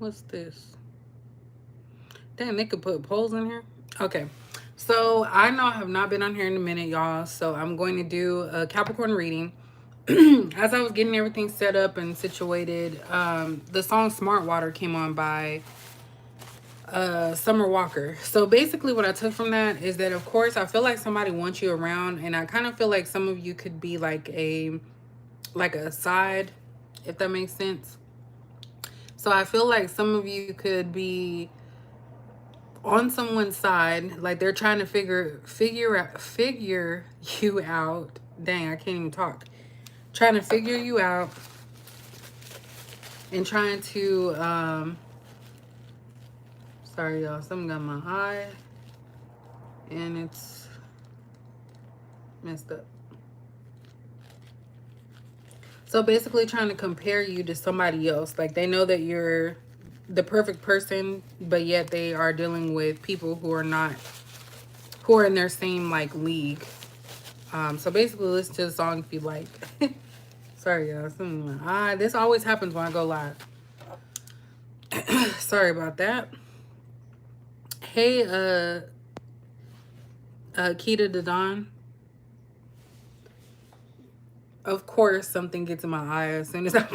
What's this? Damn, they could put polls in here. Okay. So I know I have not been on here in a minute, y'all. So I'm going to do a Capricorn reading. As I was getting everything set up and situated, the song Smart Water came on by Summer Walker. So basically what I took from that is that, of course, I feel like somebody wants you around, and I kind of feel like some of you could be like a side, if that makes sense. So I feel like some of you could be on someone's side, like they're trying to figure you out. Dang, I can't even talk. Trying to figure you out and trying to sorry y'all, something got my eye and it's messed up. So basically trying to compare you to somebody else. Like they know that you're the perfect person, but yet they are dealing with people who are not, who are in their same like league. So basically listen to the song if you like. Sorry y'all, this always happens when I go live. Sorry about that. Hey, Keita Dadon. Of course, something gets in my eye as soon as I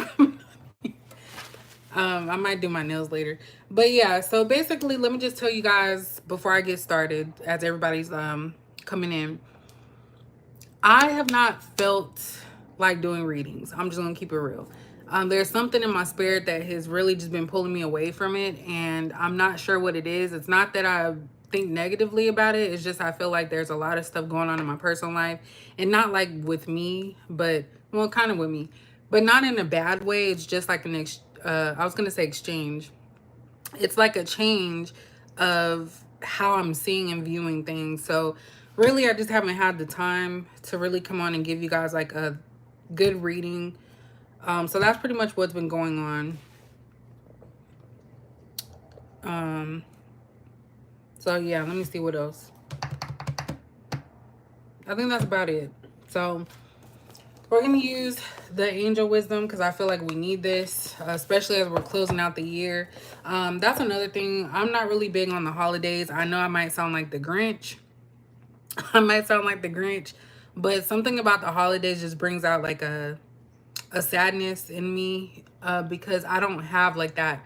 I might do my nails later. But yeah, so basically, let me just tell you guys before I get started, as everybody's coming in. I have not felt like doing readings. I'm just gonna keep it real. There's something in my spirit that has really just been pulling me away from it, and I'm not sure what it is. It's not that I think negatively about it. It's just I feel like there's a lot of stuff going on in my personal life, and not like with me, but well, kind of with me, but not in a bad way. It's just like I was gonna say exchange. It's like a change of how I'm seeing and viewing things. So really, I just haven't had the time to really come on and give you guys like a good reading. So that's pretty much what's been going on. So yeah, let me see what else. I think that's about it. So we're going to use the angel wisdom because I feel like we need this, especially as we're closing out the year. That's another thing. I'm not really big on the holidays. I know I might sound like the Grinch. But something about the holidays just brings out like a sadness in me because I don't have like that,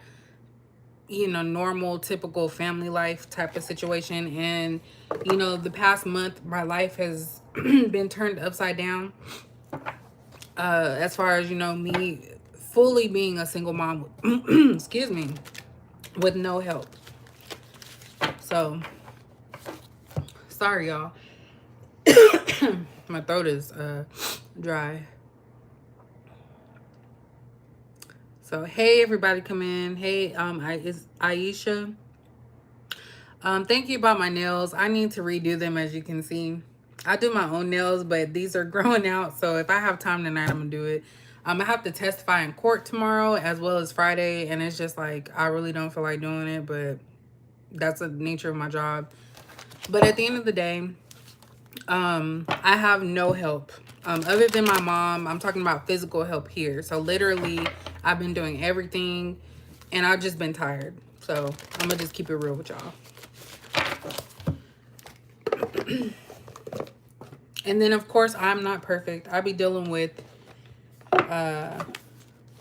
you know, normal, typical family life type of situation. And, you know, the past month, my life has been turned upside down. As far as, you know, me fully being a single mom, excuse me, with no help. So, sorry, y'all. My throat is dry. So, hey, everybody come in. Hey, it's Aisha. Thank you about my nails. I need to redo them, as you can see. I do my own nails, but these are growing out. So if I have time tonight, I'm going to do it. I have to testify in court tomorrow as well as Friday. And it's just like, I really don't feel like doing it, but that's the nature of my job. But at the end of the day, I have no help. Other than my mom, I'm talking about physical help here. So literally, I've been doing everything and I've just been tired. So I'm going to just keep it real with y'all. And then, of course, I'm not perfect. I be dealing with,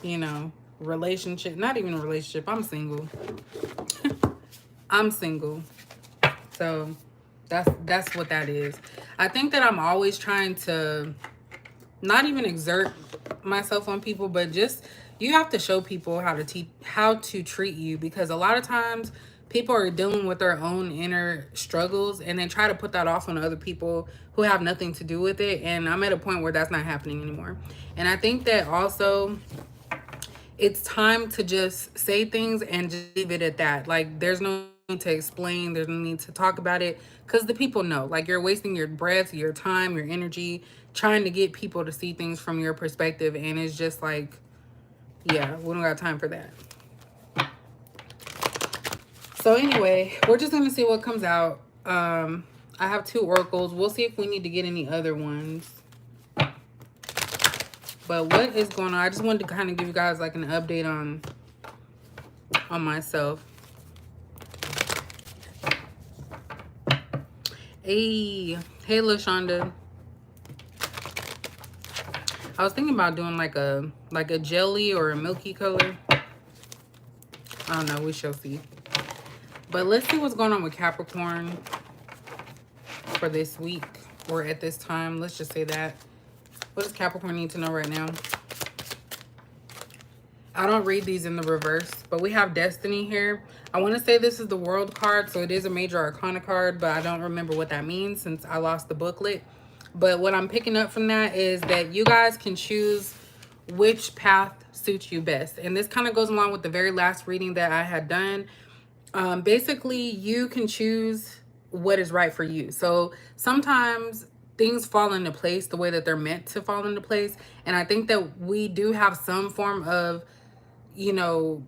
you know, relationship. Not even a relationship. I'm single. I'm single. So that's what that is. I think that I'm always trying to not even exert myself on people, but just you have to show people how to treat you, because a lot of times people are dealing with their own inner struggles and then try to put that off on other people who have nothing to do with it. And I'm at a point where that's not happening anymore. And I think that also it's time to just say things and just leave it at that. Like there's no need to explain, there's no need to talk about it, because the people know. Like you're wasting your breath, your time, your energy trying to get people to see things from your perspective, and it's just like, yeah, we don't got time for that. So anyway, we're just going to see what comes out. I have 2 oracles. We'll see if we need to get any other ones. But what is going on? I just wanted to kind of give you guys like an update on on myself. Hey, LaShonda. I was thinking about doing like a jelly or a milky color. I don't know, we shall see. But let's see what's going on with Capricorn for this week or at this time. Let's just say that. What does Capricorn need to know right now? I don't read these in the reverse, but we have Destiny here. I want to say this is the World card, so it is a major arcana card, but I don't remember what that means since I lost the booklet. But what I'm picking up from that is that you guys can choose which path suits you best. And this kind of goes along with the very last reading that I had done. Basically, you can choose what is right for you. So sometimes things fall into place the way that they're meant to fall into place. And I think that we do have some form of, you know,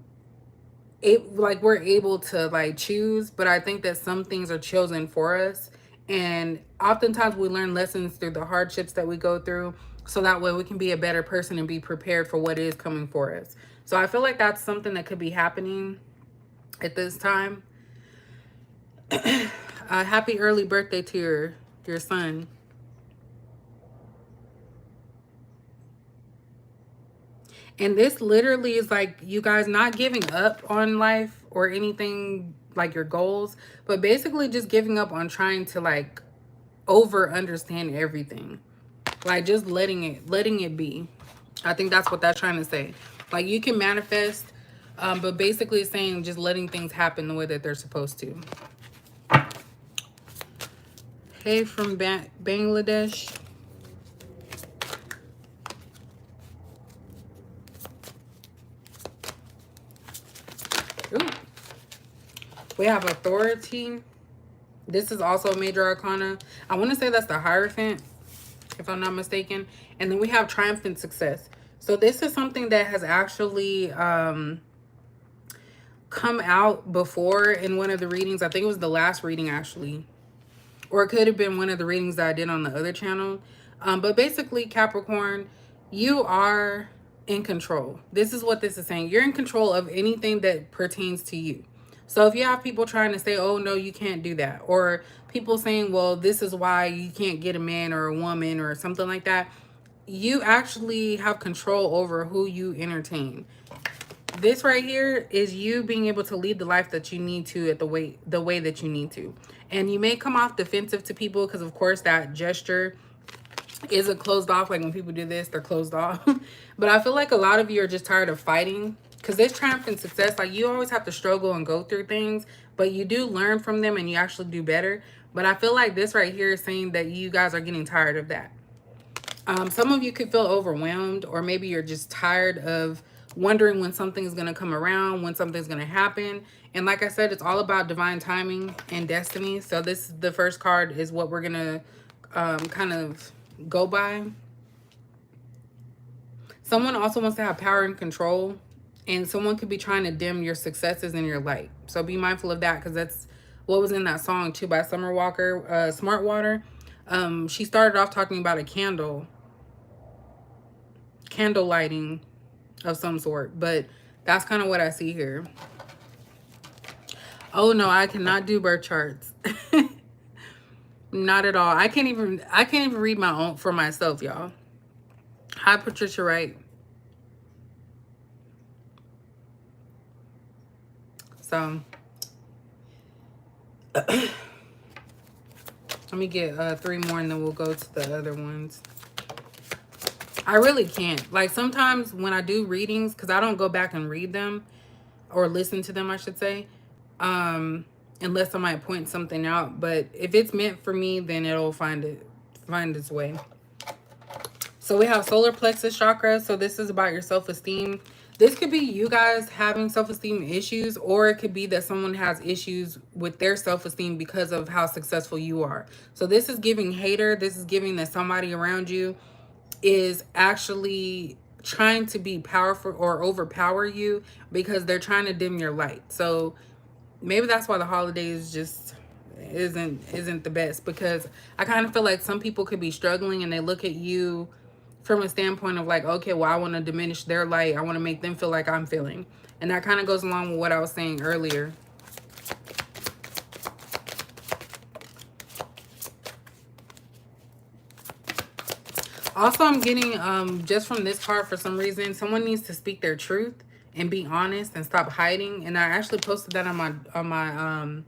like we're able to like choose, but I think that some things are chosen for us. And oftentimes we learn lessons through the hardships that we go through, so that way we can be a better person and be prepared for what is coming for us. So I feel like that's something that could be happening at this time. Happy early birthday to your son. And this literally is like you guys not giving up on life or anything like your goals, but basically just giving up on trying to like over understand everything. Like just letting it be. I think that's what that's trying to say. Like you can manifest, but basically saying just letting things happen the way that they're supposed to. Hey from Bangladesh. Ooh. We have Authority. This is also a major arcana. I want to say that's the Hierophant, if I'm not mistaken. And then we have Triumphant Success. So this is something that has actually come out before in one of the readings. I think it was the last reading actually. Or it could have been one of the readings that I did on the other channel. But basically, Capricorn, you are in control. This is what this is saying. You're in control of anything that pertains to you. So if you have people trying to say, oh, no, you can't do that. Or people saying, well, this is why you can't get a man or a woman or something like that. You actually have control over who you entertain. This right here is you being able to lead the life that you need to at the way that you need to. And you may come off defensive to people because, of course, that gesture isn't closed off. Like when people do this, they're closed off. But I feel like a lot of you are just tired of fighting. Because this Triumphant Success, like you always have to struggle and go through things, but you do learn from them and you actually do better. But I feel like this right here is saying that you guys are getting tired of that. Some of you could feel overwhelmed, or maybe you're just tired of wondering when something's going to come around, when something's going to happen. And like I said, it's all about divine timing and destiny. So this, the first card is what we're going to kind of go by. Someone also wants to have power and control. And someone could be trying to dim your successes and your light. So be mindful of that, because that's what was in that song too by Summer Walker, Smart Water. She started off talking about a candle lighting of some sort. But that's kind of what I see here. Oh no, I cannot do birth charts. Not at all. I can't even read my own for myself, y'all. Hi, Patricia Wright. So let me get 3 more and then we'll go to the other ones. I really can't. Like sometimes when I do readings, because I don't go back and read them or listen to them, I should say, unless somebody points something out. But if it's meant for me, then it'll find its way. So we have solar plexus chakra. So this is about your self-esteem. This could be you guys having self-esteem issues, or it could be that someone has issues with their self-esteem because of how successful you are. So this is giving hater. This is giving that somebody around you is actually trying to be powerful or overpower you because they're trying to dim your light. So maybe that's why the holidays just isn't the best, because I kind of feel like some people could be struggling and they look at you from a standpoint of like, okay, well, I want to diminish their light. I want to make them feel like I'm feeling. And that kind of goes along with what I was saying earlier. Also, I'm getting, just from this card, for some reason, someone needs to speak their truth and be honest and stop hiding. And I actually posted that on my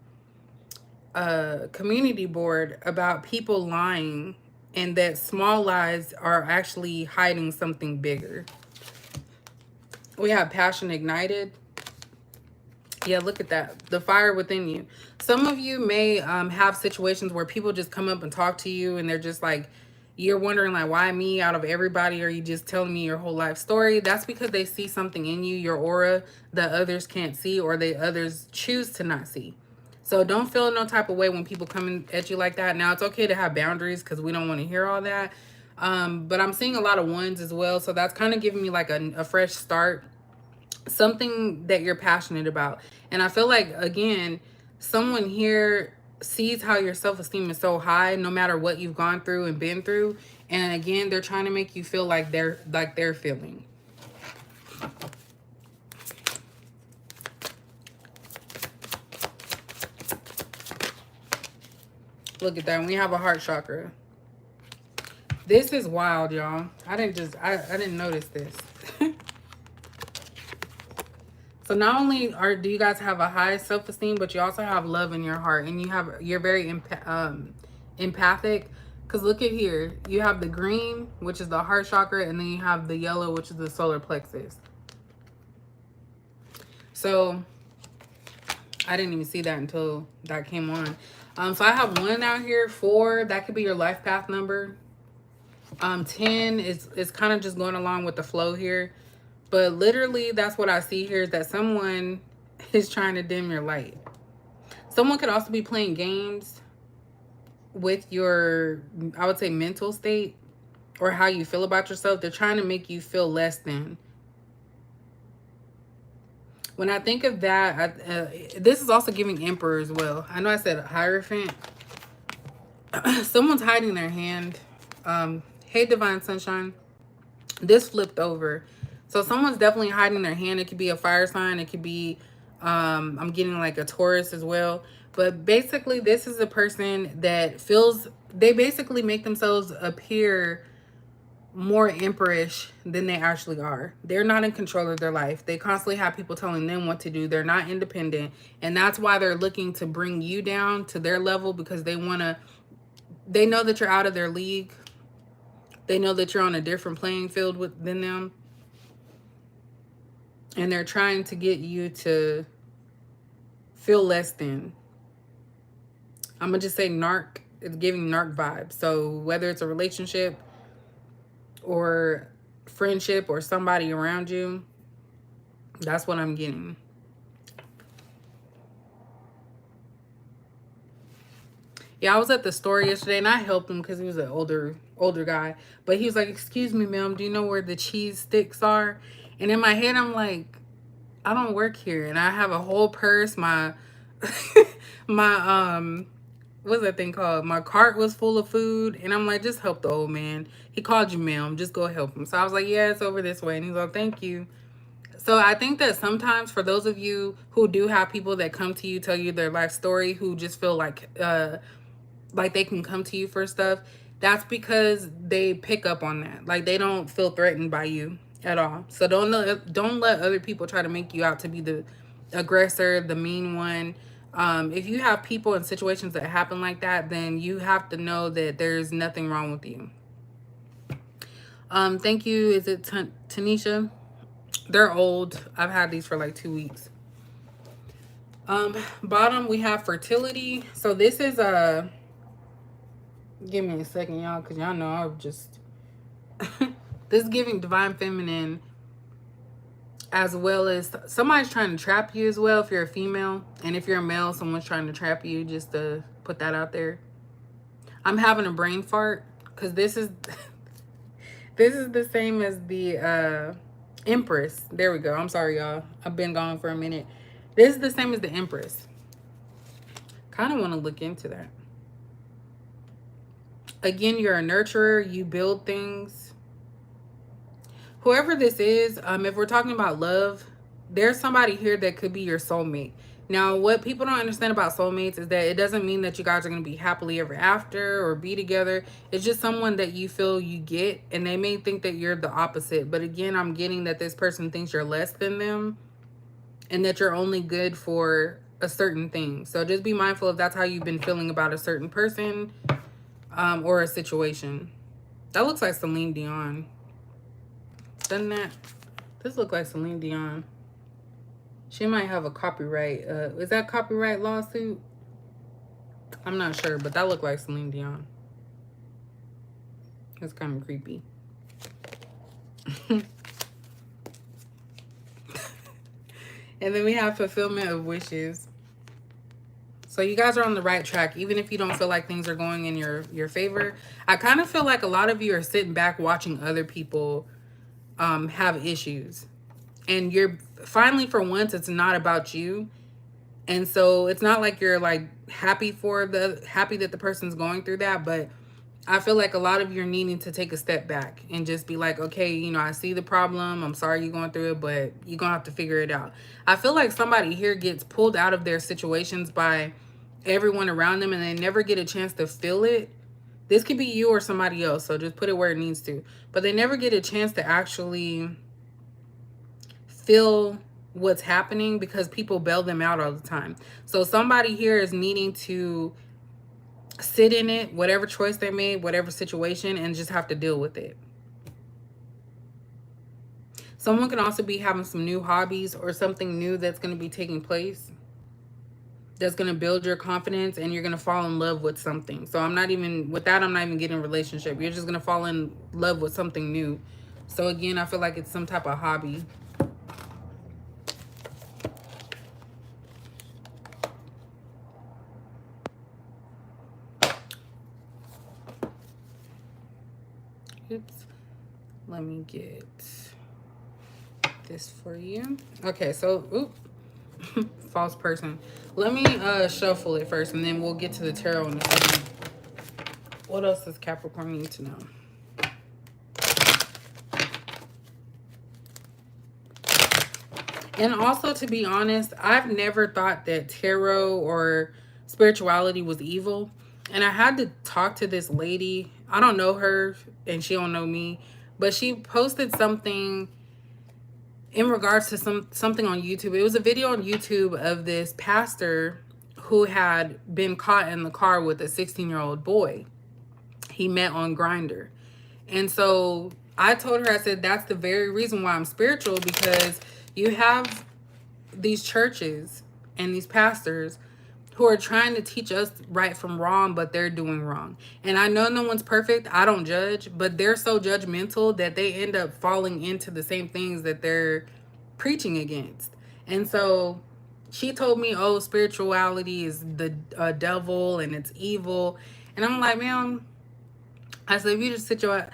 community board about people lying, and that small lies are actually hiding something bigger. We have passion ignited. Yeah, look at that. The fire within you. Some of you may have situations where people just come up and talk to you, and they're just like, you're wondering like, why me out of everybody? Are you just telling me your whole life story? That's because they see something in you, your aura, that others can't see, or others choose to not see. So don't feel no type of way when people come at you like that. Now, it's okay to have boundaries because we don't want to hear all that. But I'm seeing a lot of ones as well. So that's kind of giving me like a fresh start. Something that you're passionate about. And I feel like, again, someone here sees how your self-esteem is so high no matter what you've gone through and been through. And again, they're trying to make you feel like they're feeling. Look at that. We have a heart chakra. This is wild, y'all. I didn't notice this. So not only do you guys have a high self-esteem, but you also have love in your heart, and you're very empathic. Because look at here, you have the green, which is the heart chakra, and then you have the yellow, which is the solar plexus. So I didn't even see that until that came on. So I have 1 out here, 4, that could be your life path number. 10 is kind of just going along with the flow here. But literally, that's what I see here, is that someone is trying to dim your light. Someone could also be playing games with your, I would say, mental state or how you feel about yourself. They're trying to make you feel less than. When I think of that, this is also giving Emperor as well. I know I said Hierophant. Someone's hiding their hand. Hey, Divine Sunshine. This flipped over. So someone's definitely hiding their hand. It could be a fire sign. It could be, I'm getting like a Taurus as well. But basically, this is a person that feels, they basically make themselves appear more Emperorish than they actually are. They're not in control of their life. They constantly have people telling them what to do. They're not independent. And that's why they're looking to bring you down to their level, because they know that you're out of their league. They know that you're on a different playing field than them. And they're trying to get you to feel less than. I'm going to just say narc. It's giving narc vibes. So whether it's a relationship or friendship or somebody around you, that's what I'm getting. Yeah, I was at the store yesterday and I helped him because he was an older guy. But he was like, excuse me, ma'am, do you know where the cheese sticks are? And in my head, I'm like, I don't work here. And I have a whole purse. My, what's that thing called? My cart was full of food. And I'm like, just help the old man. He called you, ma'am. Just go help him. So I was like, yeah, it's over this way. And he's like, thank you. So I think that sometimes for those of you who do have people that come to you, tell you their life story, who just feel like they can come to you for stuff, that's because they pick up on that. Like, they don't feel threatened by you at all. So don't let other people try to make you out to be the aggressor, the mean one. If you have people in situations that happen like that, then you have to know that there's nothing wrong with you. Thank you. Is it Tanisha? They're old. I've had these for like 2 weeks. Bottom, we have fertility. So this is give me a second, y'all, because y'all know I'm just this is giving divine feminine, as well as somebody's trying to trap you as well if you're a female. And if you're a male, someone's trying to trap you, just to put that out there. I'm having a brain fart because this is this is the same as the Empress. There we go. I'm sorry, y'all. I've been gone for a minute. This is the same as the Empress. Kind of want to look into that. Again, you're a nurturer. You build things. whoever this is, if we're talking about love, there's somebody here that could be your soulmate. Now, what people don't understand about soulmates is that it doesn't mean that you guys are going to be happily ever after or be together. It's just someone that you feel you get, and they may think that you're the opposite. But again, I'm getting that this person thinks you're less than them and that you're only good for a certain thing. So just be mindful if that's how you've been feeling about a certain person or a situation. That looks like Celine Dion. Doesn't that? This looks like Celine Dion. She might have a copyright. Is that copyright lawsuit? I'm not sure, but that looked like Celine Dion. It's kind of creepy. And then we have fulfillment of wishes. So you guys are on the right track, even if you don't feel like things are going in your favor. I kind of feel like a lot of you are sitting back watching other people have issues. And you're finally, for once, it's not about you. And so it's not like you're like happy that the person's going through that, but I feel like a lot of you are needing to take a step back and just be like, okay, you know, I see the problem. I'm sorry you're going through it, but you're going to have to figure it out. I feel like somebody here gets pulled out of their situations by everyone around them and they never get a chance to feel it. This could be you or somebody else, so just put it where it needs to. But they never get a chance to actually feel what's happening because people bail them out all the time. So somebody here is needing to sit in it, whatever choice they made, whatever situation, and just have to deal with it. Someone can also be having some new hobbies or something new that's going to be taking place that's going to build your confidence, and you're going to fall in love with something. So I'm not even getting a relationship. You're just going to fall in love with something new. So again, I feel like it's some type of hobby. Oops. Let me get this for you. Okay, so false person. Let me shuffle it first, and then we'll get to the tarot in a second. What else does Capricorn need to know? And also, to be honest, I've never thought that tarot or spirituality was evil. And I had to talk to this lady. I don't know her and she don't know me, but she posted something in regards to something on YouTube. It was a video on YouTube of this pastor who had been caught in the car with a 16-year-old boy he met on Grindr. And so I told her, I said, that's the very reason why I'm spiritual, because you have these churches and these pastors who are trying to teach us right from wrong, but they're doing wrong. And I know no one's perfect. I don't judge, but they're so judgmental that they end up falling into the same things that they're preaching against. And so she told me, oh, spirituality is the devil and it's evil. And I'm like, man, I said, if you just sit your,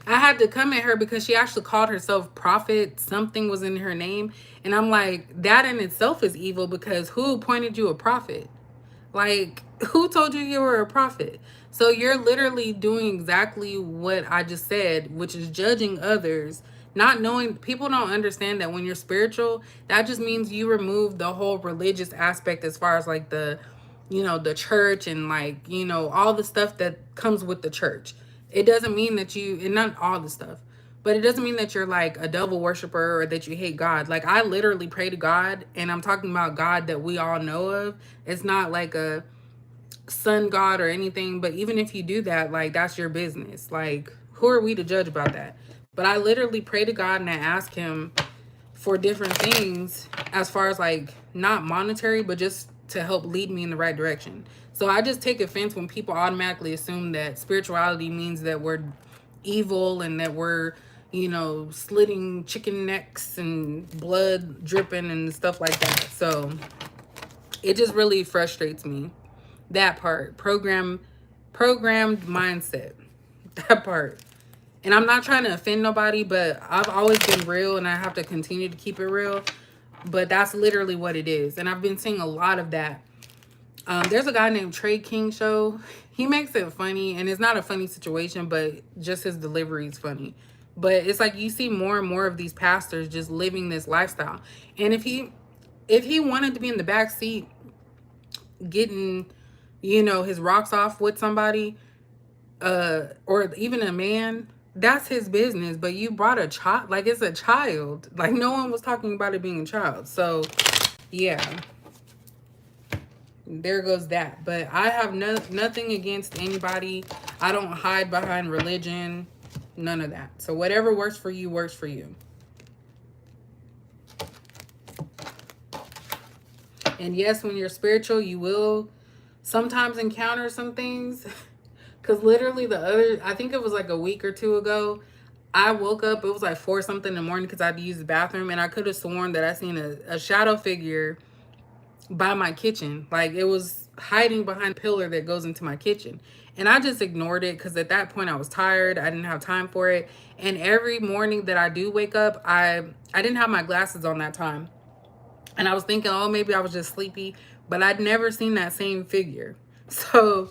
I had to come at her because she actually called herself prophet. Something was in her name. And I'm like, that in itself is evil, because who appointed you a prophet? Like, who told you you were a prophet? So you're literally doing exactly what I just said, which is judging others, not knowing. People don't understand that when you're spiritual, that just means you remove the whole religious aspect as far as like the church and like, all the stuff that comes with the church. It doesn't mean that and not all the stuff, but it doesn't mean that you're like a devil worshiper or that you hate God. Like, I literally pray to God, and I'm talking about God that we all know of. It's not like a sun god or anything, but even if you do that, like, that's your business. Like, who are we to judge about that? But I literally pray to God and I ask him for different things as far as like not monetary, but just to help lead me in the right direction. So I just take offense when people automatically assume that spirituality means that we're evil and that we're, slitting chicken necks and blood dripping and stuff like that. So it just really frustrates me. That part, programmed mindset, that part. And I'm not trying to offend nobody, but I've always been real and I have to continue to keep it real. But that's literally what it is. And I've been seeing a lot of that. There's a guy named Trey King Show. He makes it funny, and it's not a funny situation, but just his delivery is funny. But it's like you see more and more of these pastors just living this lifestyle. And if he wanted to be in the back seat getting, you know, his rocks off with somebody, or even a man, that's his business. But you brought a child, like it's a child. Like no one was talking about it being a child. So yeah, there goes that. But I have nothing against anybody. I don't hide behind religion, none of that. So whatever works for you works for you. And yes, when you're spiritual, you will sometimes encounter some things. Because literally I think it was like a week or two ago, I woke up, it was like 4 something in the morning because I had to use the bathroom. And I could have sworn that I seen a shadow figure by my kitchen. Like it was hiding behind a pillar that goes into my kitchen. And I just ignored it because at that point I was tired. I didn't have time for it. And every morning that I do wake up, I didn't have my glasses on that time. And I was thinking, oh, maybe I was just sleepy. But I'd never seen that same figure. So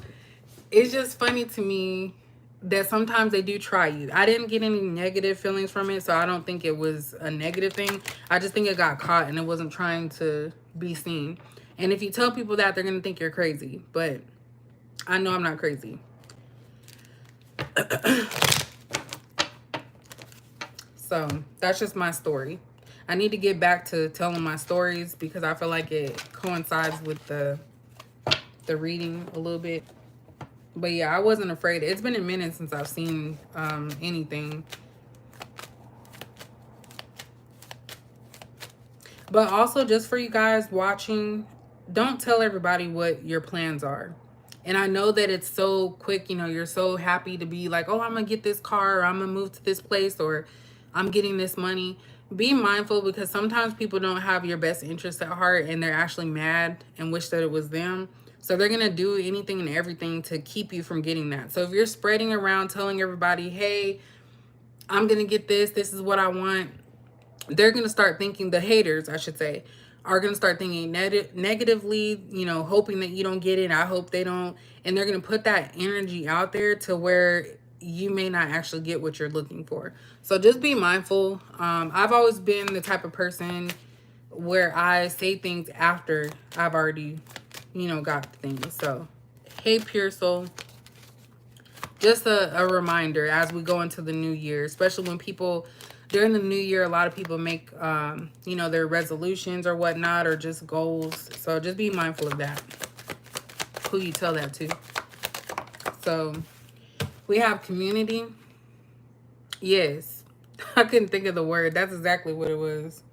it's just funny to me that sometimes they do try you. I didn't get any negative feelings from it, so I don't think it was a negative thing. I just think it got caught and it wasn't trying to be seen. And if you tell people that, they're going to think you're crazy. But I know I'm not crazy. So that's just my story. I need to get back to telling my stories because I feel like it coincides with the reading a little bit. But yeah, I wasn't afraid. It's been a minute since I've seen anything. But also, just for you guys watching, don't tell everybody what your plans are. And I know that it's so quick, you know, you're so happy to be like, oh, I'm going to get this car, or I'm going to move to this place, or I'm getting this money. Be mindful because sometimes people don't have your best interest at heart and they're actually mad and wish that it was them. So they're going to do anything and everything to keep you from getting that. So if you're spreading around telling everybody, hey, I'm going to get this, this is what I want, they're going to start thinking, the haters, I should say, are going to start thinking negatively, you know, hoping that you don't get it. I hope they don't. And they're going to put that energy out there to where you may not actually get what you're looking for. So just be mindful. I've always been the type of person where I say things after I've already, you know, got things. So, hey, Pure Soul. Just a reminder as we go into the new year, especially when people, during the new year, a lot of people make, you know, their resolutions or whatnot, or just goals. So just be mindful of that, who you tell that to. So we have community. Yes. I couldn't think of the word. That's exactly what it was.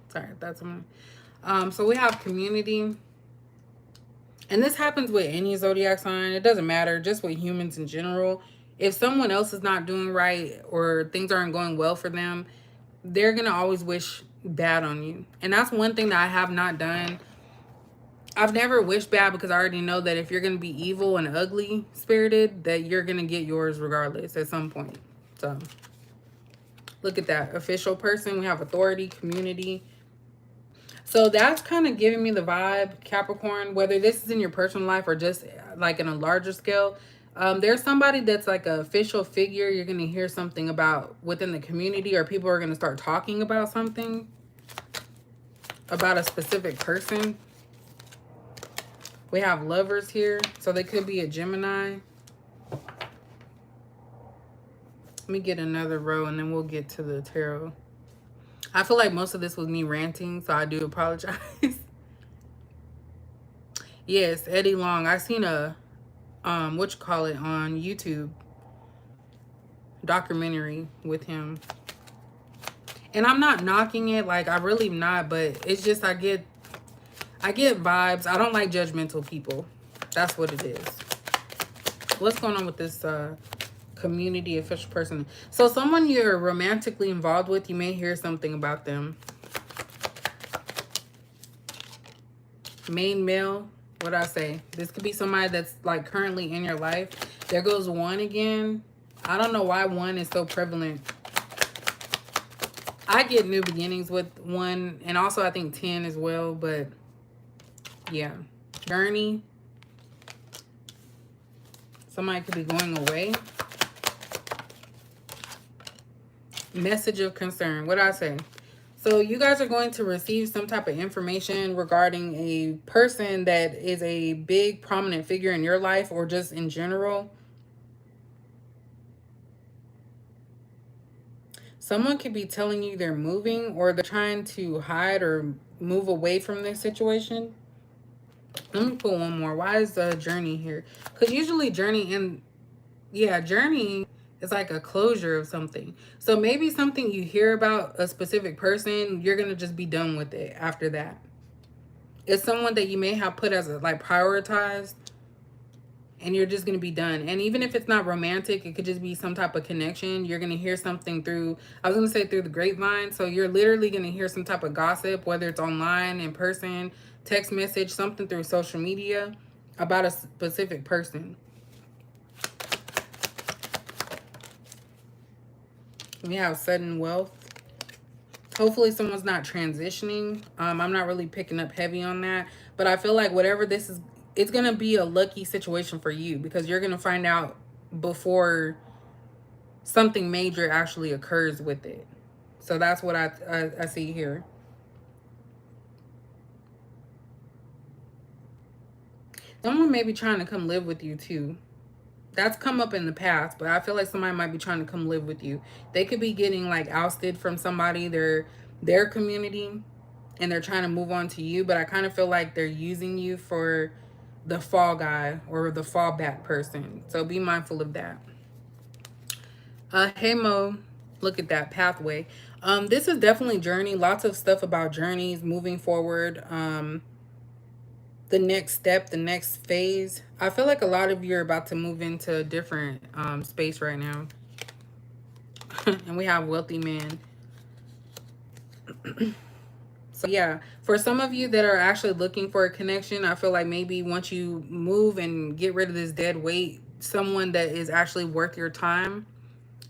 Sorry, that's something. So we have community. And this happens with any zodiac sign. It doesn't matter, just with humans in general. If someone else is not doing right or things aren't going well for them, they're going to always wish bad on you. And that's one thing that I have not done. I've never wished bad because I already know that if you're going to be evil and ugly spirited, that you're going to get yours regardless at some point. So look at that. Official person. We have authority, community. So that's kind of giving me the vibe, Capricorn, whether this is in your personal life or just like in a larger scale. There's somebody that's like an official figure you're going to hear something about within the community, or people are going to start talking about something, about a specific person. We have lovers here, so they could be a Gemini. Let me get another row and then we'll get to the tarot. I feel like most of this was me ranting, so I do apologize. Yes, Eddie Long. I seen a, on YouTube, documentary with him. And I'm not knocking it, like I really not, but it's just I get vibes. I don't like judgmental people. That's what it is. What's going on with this community official person? So someone you're romantically involved with, you may hear something about them. Main male, what I say? This could be somebody that's like currently in your life. There goes 1 again. I don't know why 1 is so prevalent. I get new beginnings with 1, and also I think 10 as well, but yeah. Journey. Somebody could be going away. Message of concern. What did I say? So you guys are going to receive some type of information regarding a person that is a big prominent figure in your life or just in general. Someone could be telling you they're moving or they're trying to hide or move away from this situation. Let me put one more. Why is the journey here? Because usually journey and yeah, journey is like a closure of something. So maybe something you hear about a specific person, you're going to just be done with it after that. It's someone that you may have put as a, like prioritized, and you're just going to be done. And even if it's not romantic, it could just be some type of connection. You're going to hear something through, I was going to say through the grapevine. So you're literally going to hear some type of gossip, whether it's online, in person, text message, something through social media about a specific person. We have sudden wealth. Hopefully someone's not transitioning. I'm not really picking up heavy on that. But I feel like whatever this is, it's going to be a lucky situation for you because you're going to find out before something major actually occurs with it. So that's what I see here. Someone may be trying to come live with you too. That's come up in the past, but I feel like somebody might be trying to come live with you. They could be getting like ousted from somebody, their community, and they're trying to move on to you, but I kind of feel like they're using you for the fall guy or the fallback person. So be mindful of that. Hey Mo, look at that pathway. This is definitely journey. Lots of stuff about journeys, moving forward. The next step, the next phase. I feel like a lot of you are about to move into a different space right now. And we have wealthy man. So yeah, for some of you that are actually looking for a connection, I feel like maybe once you move and get rid of this dead weight, someone that is actually worth your time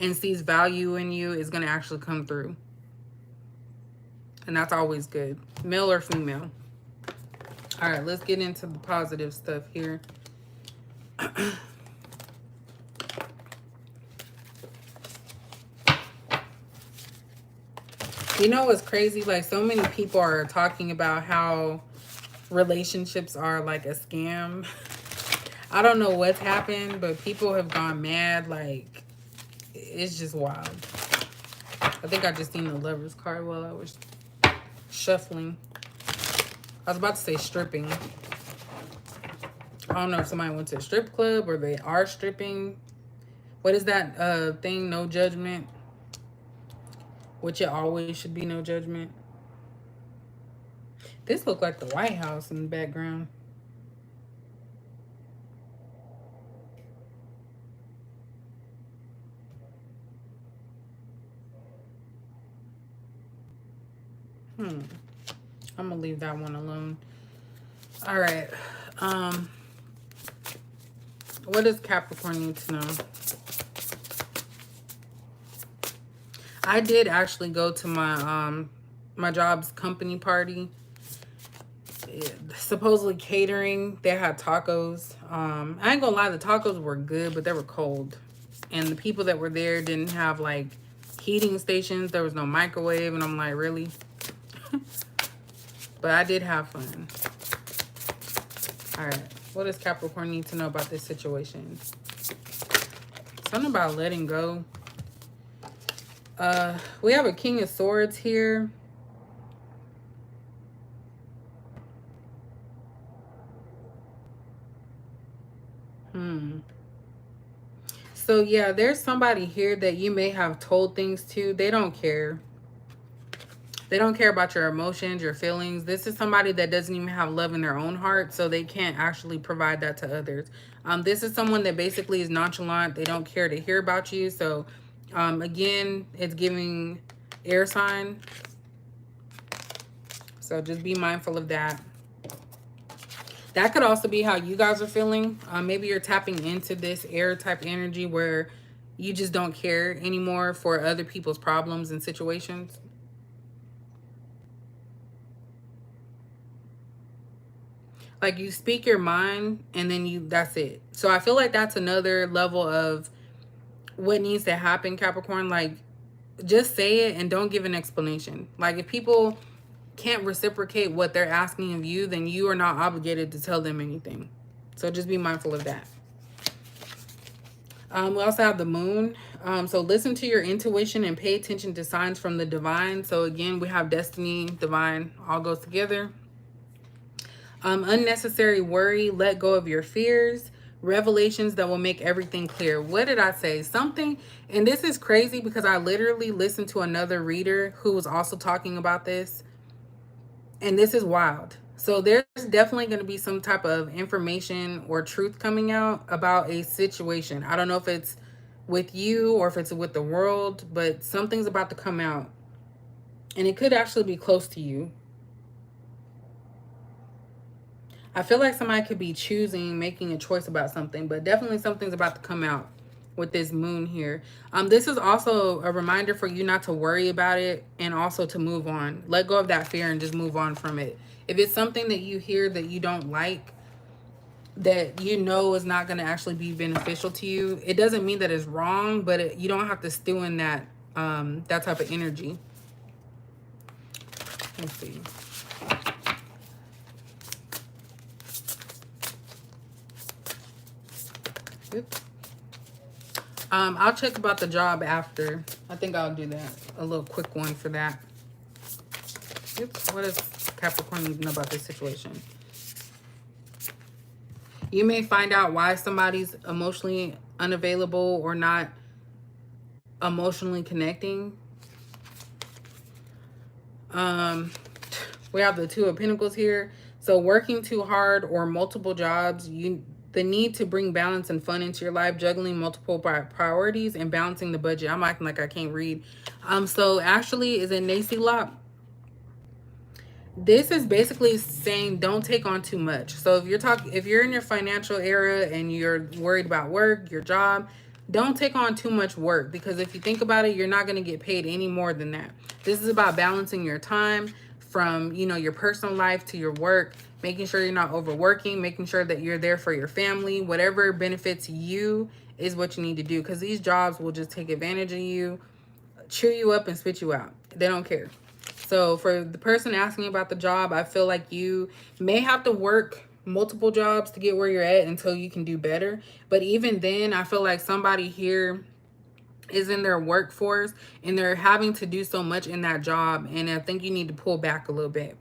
and sees value in you is going to actually come through. And that's always good. Male or female. All right, let's get into the positive stuff here. You know what's crazy? Like, so many people are talking about how relationships are like a scam. I don't know what's happened, but people have gone mad. Like, it's just wild. I think I just seen the Lover's card while I was shuffling. I was about to say stripping. I don't know if somebody went to a strip club or they are stripping. What is that thing? No judgment. Which it always should be no judgment. This looked like the White House in the background. I'm gonna leave that one alone. All right. What does Capricorn need to know? I did actually go to my my job's company party. Supposedly catering. They had tacos. I ain't gonna lie, the tacos were good, but they were cold. And the people that were there didn't have like heating stations. There was no microwave, and I'm like, really? But I did have fun. All right. What does Capricorn need to know about this situation? Something about letting go. We have a King of Swords here. So yeah, there's somebody here that you may have told things to. They don't care. They don't care about your emotions, your feelings. This is somebody that doesn't even have love in their own heart, so they can't actually provide that to others. This is someone that basically is nonchalant. They don't care to hear about you. So, again, it's giving air sign. So just be mindful of that. That could also be how you guys are feeling. Maybe you're tapping into this air type energy where you just don't care anymore for other people's problems and situations. Like, you speak your mind and then that's it. So I feel like that's another level of what needs to happen, Capricorn. Like, just say it and don't give an explanation. Like, if people can't reciprocate what they're asking of you, then you are not obligated to tell them anything. So just be mindful of that. We also have the moon. So listen to your intuition and pay attention to signs from the divine. So again, we have destiny, divine, all goes together. Unnecessary worry, let go of your fears. Revelations that will make everything clear. What did I say? Something, and this is crazy because I literally listened to another reader who was also talking about this. And this is wild. So there's definitely going to be some type of information or truth coming out about a situation. I don't know if it's with you or if it's with the world, but something's about to come out. And it could actually be close to you. I feel like somebody could be making a choice about something, but definitely something's about to come out with this moon here. This is also a reminder for you not to worry about it and also to move on. Let go of that fear and just move on from it. If it's something that you hear that you don't like, that you know is not going to actually be beneficial to you, it doesn't mean that it's wrong, but you don't have to stew in that that type of energy. Let's see. Oops. I'll check about the job after. I think I'll do that. A little quick one for that. Oops. What does Capricorn need to know about this situation? You may find out why somebody's emotionally unavailable or not emotionally connecting. We have the Two of Pentacles here. So working too hard or multiple jobs, the need to bring balance and fun into your life, juggling multiple priorities and balancing the budget. I'm acting like I can't read. So actually, is it Nacy Lock? This is basically saying don't take on too much. So if you're in your financial era and you're worried about work, your job, don't take on too much work, because if you think about it, you're not going to get paid any more than that. This is about balancing your time from, your personal life to your work, making sure you're not overworking, making sure that you're there for your family. Whatever benefits you is what you need to do, because these jobs will just take advantage of you, chew you up and spit you out. They don't care. So for the person asking about the job, I feel like you may have to work multiple jobs to get where you're at until you can do better. But even then, I feel like somebody here is in their workforce and they're having to do so much in that job. And I think you need to pull back a little bit.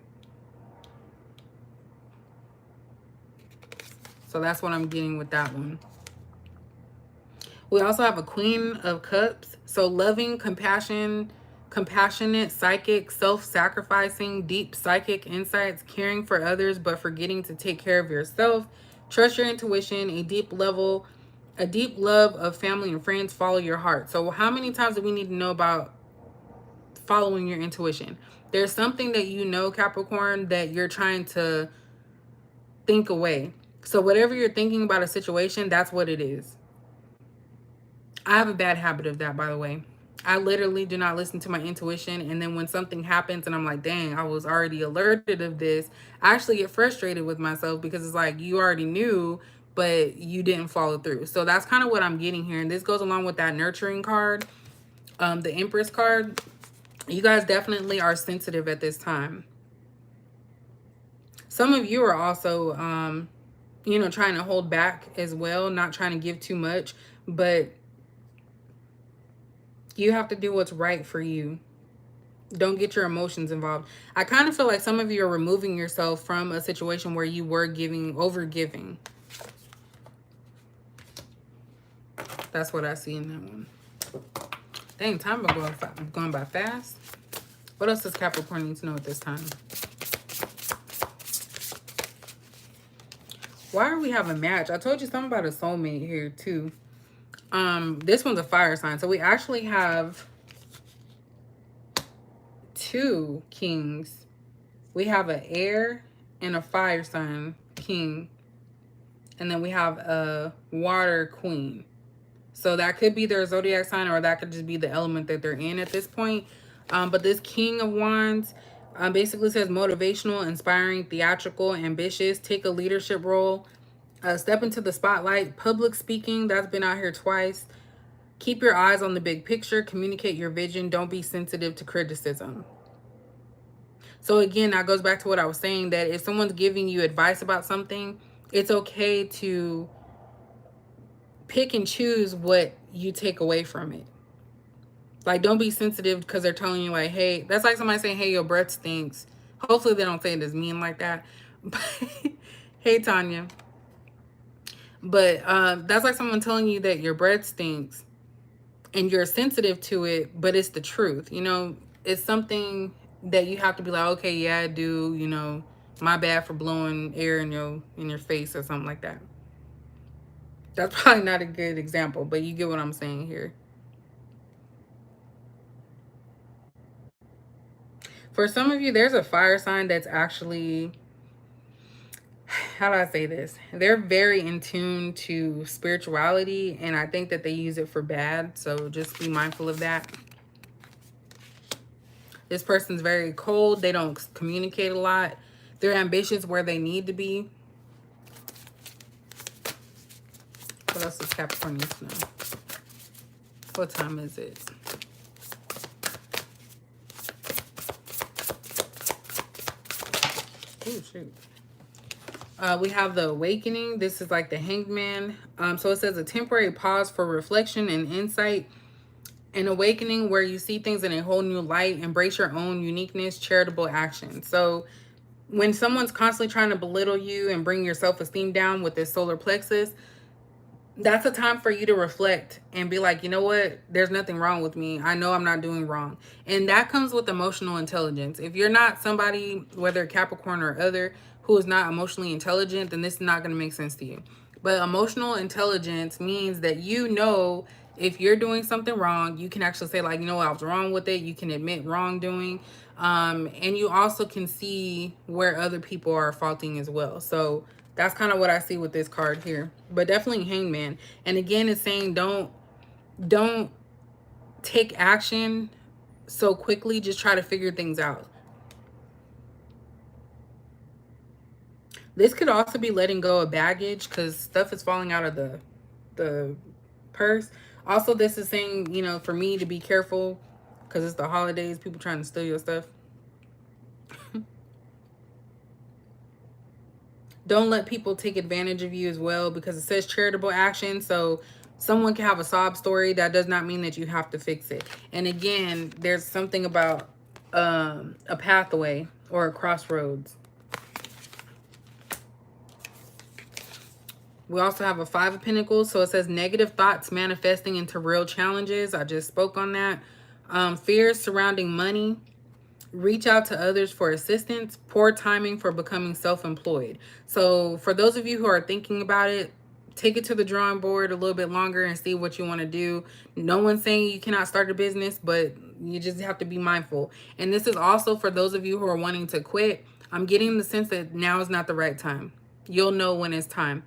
So that's what I'm getting with that one. We also have a Queen of Cups. So loving, compassionate, psychic, self-sacrificing, deep psychic insights, caring for others, but forgetting to take care of yourself. Trust your intuition, a deep love of family and friends, follow your heart. So how many times do we need to know about following your intuition? There's something that Capricorn, that you're trying to think away. So whatever you're thinking about a situation, that's what it is. I have a bad habit of that, by the way. I literally do not listen to my intuition. And then when something happens and I'm like, dang, I was already alerted of this, I actually get frustrated with myself, because it's like, you already knew, but you didn't follow through. So that's kind of what I'm getting here. And this goes along with that nurturing card, the Empress card. You guys definitely are sensitive at this time. Some of you are also, trying to hold back as well, not trying to give too much, but you have to do what's right for you. Don't get your emotions involved. I kind of feel like some of you are removing yourself from a situation where you were over giving. That's what I see in that one. Dang, time is going by fast. What else does Capricorn need to know at this time? Why do we have a match? I told you something about a soulmate here too. This one's a fire sign. So we actually have two kings. We have an air and a fire sign king. And then we have a water queen. So that could be their zodiac sign, or that could just be the element that they're in at this point. But this King of Wands basically says motivational, inspiring, theatrical, ambitious, take a leadership role, step into the spotlight, public speaking. That's been out here twice. Keep your eyes on the big picture. Communicate your vision. Don't be sensitive to criticism. So again, that goes back to what I was saying, that if someone's giving you advice about something, it's okay to pick and choose what you take away from it. Like, don't be sensitive because they're telling you, like, hey, that's like somebody saying, hey, your breath stinks. Hopefully they don't say it as mean like that. But hey, Tanya. But that's like someone telling you that your breath stinks and you're sensitive to it, but it's the truth. You know, it's something that you have to be like, okay, yeah, I do, you know, my bad for blowing air in your face or something like that. That's probably not a good example, but you get what I'm saying here. For some of you, there's a fire sign that's actually, how do I say this? They're very in tune to spirituality, and I think that they use it for bad. So just be mindful of that. This person's very cold. They don't communicate a lot. They're ambitious where they need to be. What else does Capricorn need to know? What time is it? Oh, shoot. We have the awakening. This is like the hanged man. So it says a temporary pause for reflection and insight. An awakening where you see things in a whole new light. Embrace your own uniqueness, charitable action. So when someone's constantly trying to belittle you and bring your self-esteem down with this solar plexus, that's a time for you to reflect and be like, you know what? There's nothing wrong with me. I know I'm not doing wrong. And that comes with emotional intelligence. If you're not somebody, whether Capricorn or other, who is not emotionally intelligent, then this is not going to make sense to you. But emotional intelligence means that you know if you're doing something wrong, you can actually say, like, you know what, I was wrong with it. You can admit wrongdoing. And you also can see where other people are faulting as well. So that's kind of what I see with this card here. But definitely hangman. And again, it's saying don't take action so quickly. Just try to figure things out. This could also be letting go of baggage because stuff is falling out of the purse. Also, this is saying, you know, for me to be careful because it's the holidays. People trying to steal your stuff. Don't let people take advantage of you as well, because it says charitable action. So someone can have a sob story. That does not mean that you have to fix it. And again, there's something about a pathway or a crossroads. We also have a 5 of Pentacles. So it says negative thoughts manifesting into real challenges. I just spoke on that. Fears surrounding money. Reach out to others for assistance. Poor timing for becoming self-employed. So for those of you who are thinking about it, take it to the drawing board a little bit longer and see what you want to do. No one's saying you cannot start a business, but you just have to be mindful. And this is also for those of you who are wanting to quit. I'm getting the sense that now is not the right time. You'll know when it's time.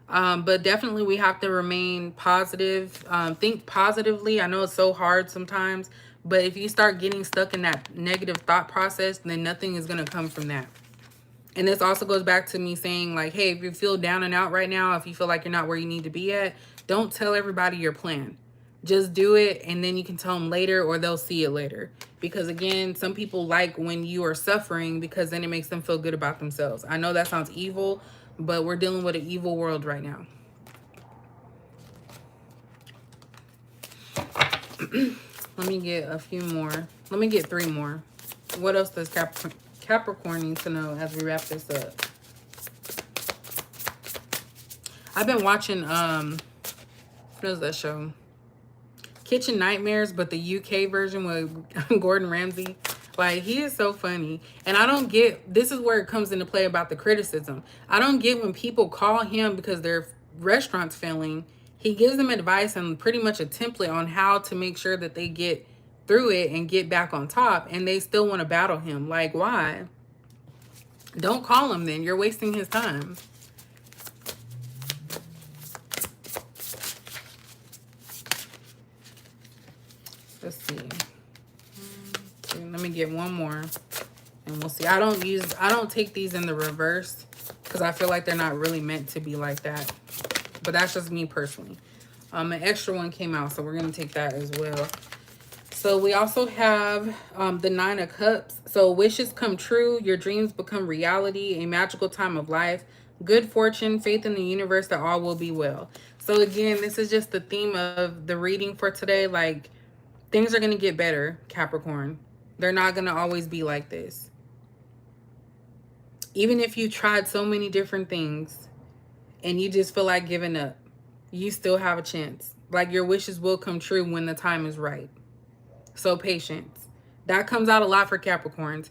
But definitely we have to remain positive. Think positively. I know it's so hard sometimes, but if you start getting stuck in that negative thought process, then nothing is going to come from that. And this also goes back to me saying, like, hey, if you feel down and out right now, if you feel like you're not where you need to be at, don't tell everybody your plan. Just do it, and then you can tell them later, or they'll see it later. Because again, some people like when you are suffering because then it makes them feel good about themselves. I know that sounds evil, but we're dealing with an evil world right now. Let me get a few more. Let me get 3 more. What else does Capricorn need to know as we wrap this up? I've been watching, what is that show? Kitchen Nightmares, but the UK version with Gordon Ramsay. Like, he is so funny. And I don't get, this is where it comes into play about the criticism. I don't get when people call him because their restaurant's failing. He gives them advice and pretty much a template on how to make sure that they get through it and get back on top. And they still want to battle him. Like, why? Don't call him then. You're wasting his time. Let's see. Let me get one more and we'll see. I don't take these in the reverse because I feel like they're not really meant to be like that. But that's just me personally. An extra one came out, so we're going to take that as well. So we also have the Nine of Cups. So wishes come true, your dreams become reality, a magical time of life, good fortune, faith in the universe that all will be well. So again, this is just the theme of the reading for today. Like, things are going to get better, Capricorn. They're not going to always be like this. Even if you tried so many different things and you just feel like giving up, you still have a chance. Like, your wishes will come true when the time is right. So patience. That comes out a lot for Capricorns.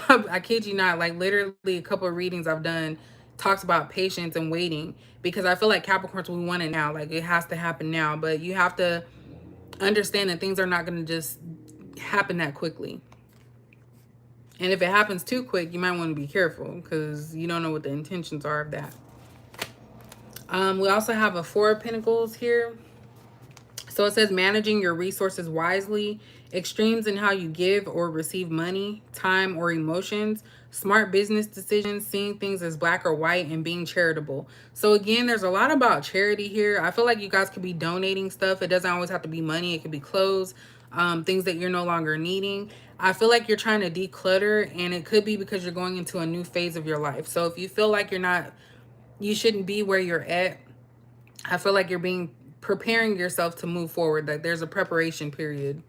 I kid you not. Like, literally a couple of readings I've done talks about patience and waiting, because I feel like Capricorns, we want it now. Like, it has to happen now. But you have to understand that things are not going to just happen that quickly. And if it happens too quick, you might want to be careful, because you don't know what the intentions are of that. We also have a Four of Pentacles here. So it says managing your resources wisely, extremes in how you give or receive money, time, or emotions, smart business decisions, seeing things as black or white, and being charitable. So again, there's a lot about charity here. I feel like you guys could be donating stuff. It doesn't always have to be money. It could be clothes, things that you're no longer needing. I feel like you're trying to declutter, and it could be because you're going into a new phase of your life. So if you feel like you shouldn't be where you're at, I feel like you're preparing yourself to move forward. Like, there's a preparation period.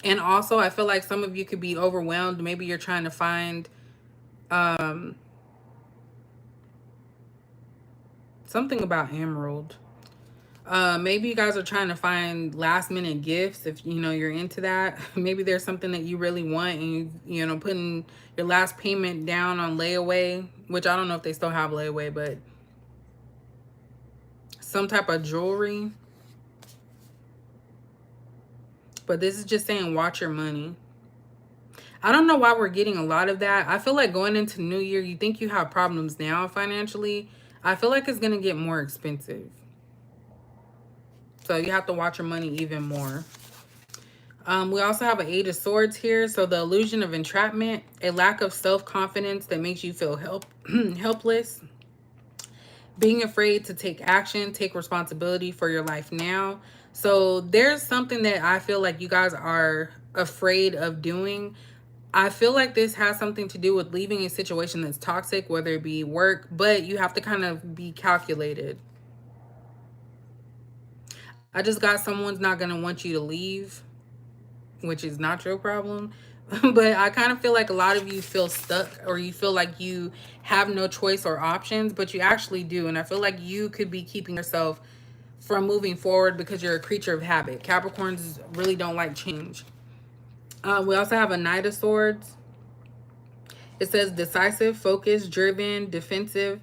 And also, I feel like some of you could be overwhelmed. Maybe you're trying to find something about emerald. Maybe you guys are trying to find last minute gifts, if you know you're into that. Maybe there's something that you really want, and you know, putting your last payment down on layaway, which I don't know if they still have layaway, but some type of jewelry. But this is just saying watch your money. I don't know why we're getting a lot of that. I feel like going into New Year, you think you have problems now financially. I feel like it's going to get more expensive. So you have to watch your money even more. We also have an Eight of Swords here. So the illusion of entrapment, a lack of self-confidence that makes you feel helpless. Being afraid to take action, take responsibility for your life now. So there's something that I feel like you guys are afraid of doing. I feel like this has something to do with leaving a situation that's toxic, whether it be work, but you have to kind of be calculated. I just got someone's not going to want you to leave, which is not your problem. But I kind of feel like a lot of you feel stuck, or you feel like you have no choice or options, but you actually do. And I feel like you could be keeping yourself from moving forward because you're a creature of habit. Capricorns really don't like change. We also have a Knight of Swords. It says decisive, focused, driven, defensive.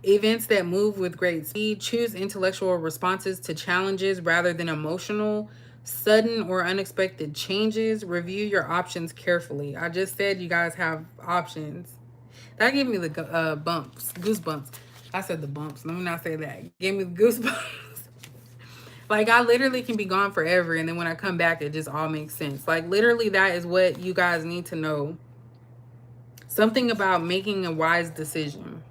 Events that move with great speed. Choose intellectual responses to challenges rather than emotional. Sudden or unexpected changes. Review your options carefully. I just said you guys have options. That gave me the goosebumps. I said the bumps. Let me not say that. Gave me the goosebumps. Like, I literally can be gone forever, and then when I come back, it just all makes sense. Like, literally, that is what you guys need to know. Something about making a wise decision.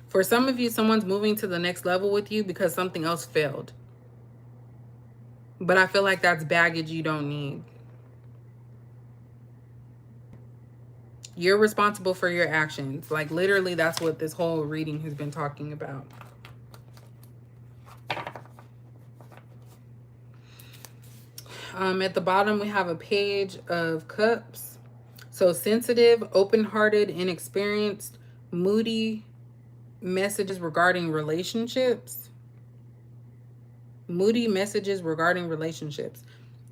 For some of you, someone's moving to the next level with you because something else failed. But I feel like that's baggage you don't need. You're responsible for your actions. Like, literally, that's what this whole reading has been talking about. At the bottom, we have a Page of Cups. So sensitive, open-hearted, inexperienced, moody messages regarding relationships. Moody messages regarding relationships.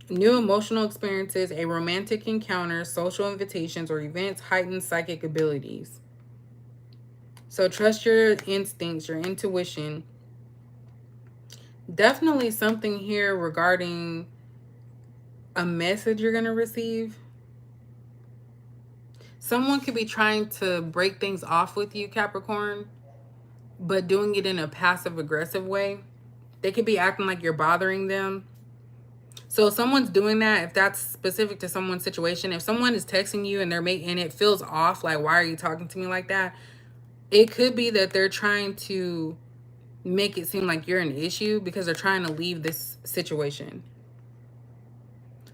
New emotional experiences, a romantic encounter, social invitations or events, heightened psychic abilities. So trust your instincts, your intuition. Definitely something here regarding a message you're going to receive. Someone could be trying to break things off with you, Capricorn, but doing it in a passive-aggressive way. They could be acting like you're bothering them. So if someone's doing that, if that's specific to someone's situation, if someone is texting you and and it feels off, like, why are you talking to me like that? It could be that they're trying to make it seem like you're an issue because they're trying to leave this situation.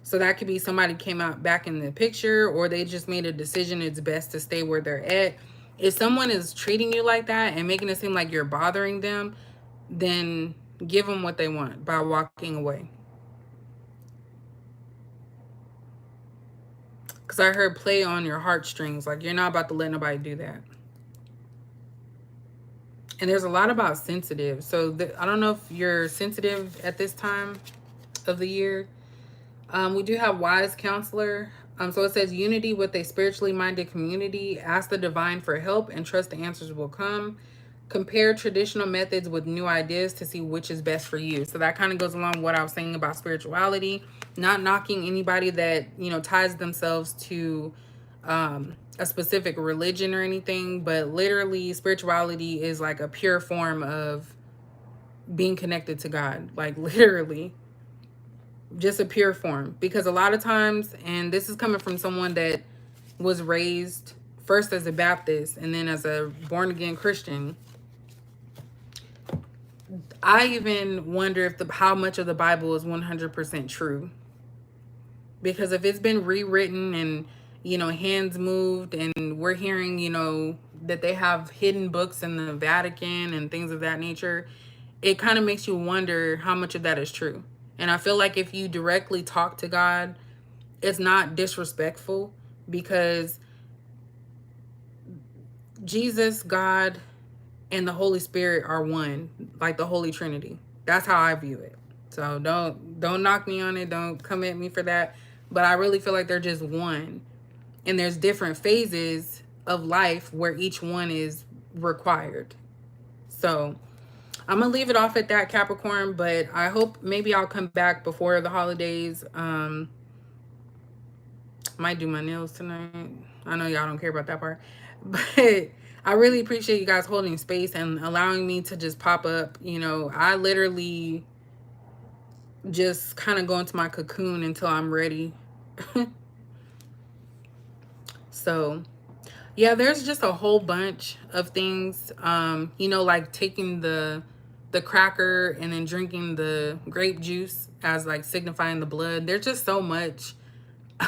So that could be somebody came out back in the picture, or they just made a decision it's best to stay where they're at. If someone is treating you like that and making it seem like you're bothering them, then give them what they want by walking away. Because I heard play on your heartstrings. Like, you're not about to let nobody do that. And there's a lot about sensitive. So I don't know if you're sensitive at this time of the year. We do have wise counselor. So it says unity with a spiritually minded community. Ask the divine for help and trust the answers will come. Compare traditional methods with new ideas to see which is best for you. So that kind of goes along with what I was saying about spirituality. Not knocking anybody that, you know, ties themselves to a specific religion or anything, but literally spirituality is like a pure form of being connected to God. Like, literally just a pure form. Because a lot of times, and this is coming from someone that was raised first as a Baptist and then as a born again Christian, I even wonder if how much of the Bible is 100% true. Because if it's been rewritten and, you know, hands moved, and we're hearing, you know, that they have hidden books in the Vatican and things of that nature, it kind of makes you wonder how much of that is true. And I feel like if you directly talk to God, it's not disrespectful, because Jesus, God, and the Holy Spirit are one, like the Holy Trinity. That's how I view it. So don't knock me on it. Don't come at me for that. But I really feel like they're just one. And there's different phases of life where each one is required. So I'm going to leave it off at that, Capricorn. But I hope maybe I'll come back before the holidays. Might do my nails tonight. I know y'all don't care about that part. But I really appreciate you guys holding space and allowing me to just pop up. You know, I literally just kind of go into my cocoon until I'm ready. So, yeah, there's just a whole bunch of things. You know, like taking the cracker and then drinking the grape juice as like signifying the blood. There's just so much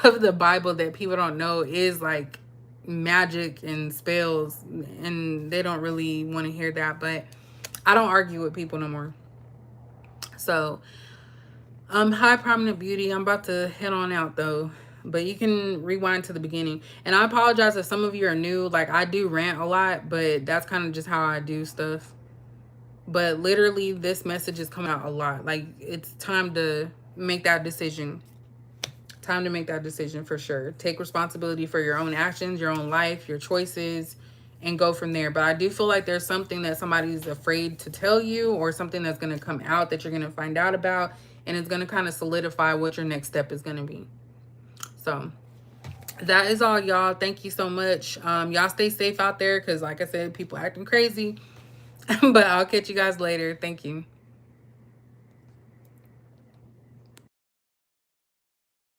of the Bible that people don't know is like magic and spells, and they don't really want to hear that. But I don't argue with people no more. So hi Prominent Beauty, I'm about to head on out though, but you can rewind to the beginning. And I apologize if some of you are new. Like, I do rant a lot, but that's kind of just how I do stuff. But literally this message is coming out a lot. Like, it's time to make that decision. Time to make that decision for sure. Take responsibility for your own actions, your own life, your choices, and go from there. But I do feel like there's something that somebody's afraid to tell you, or something that's going to come out that you're going to find out about, and it's going to kind of solidify what your next step is going to be. So that is all, y'all. Thank you so much. Y'all stay safe out there, because like I said, people acting crazy. But I'll catch you guys later. Thank you.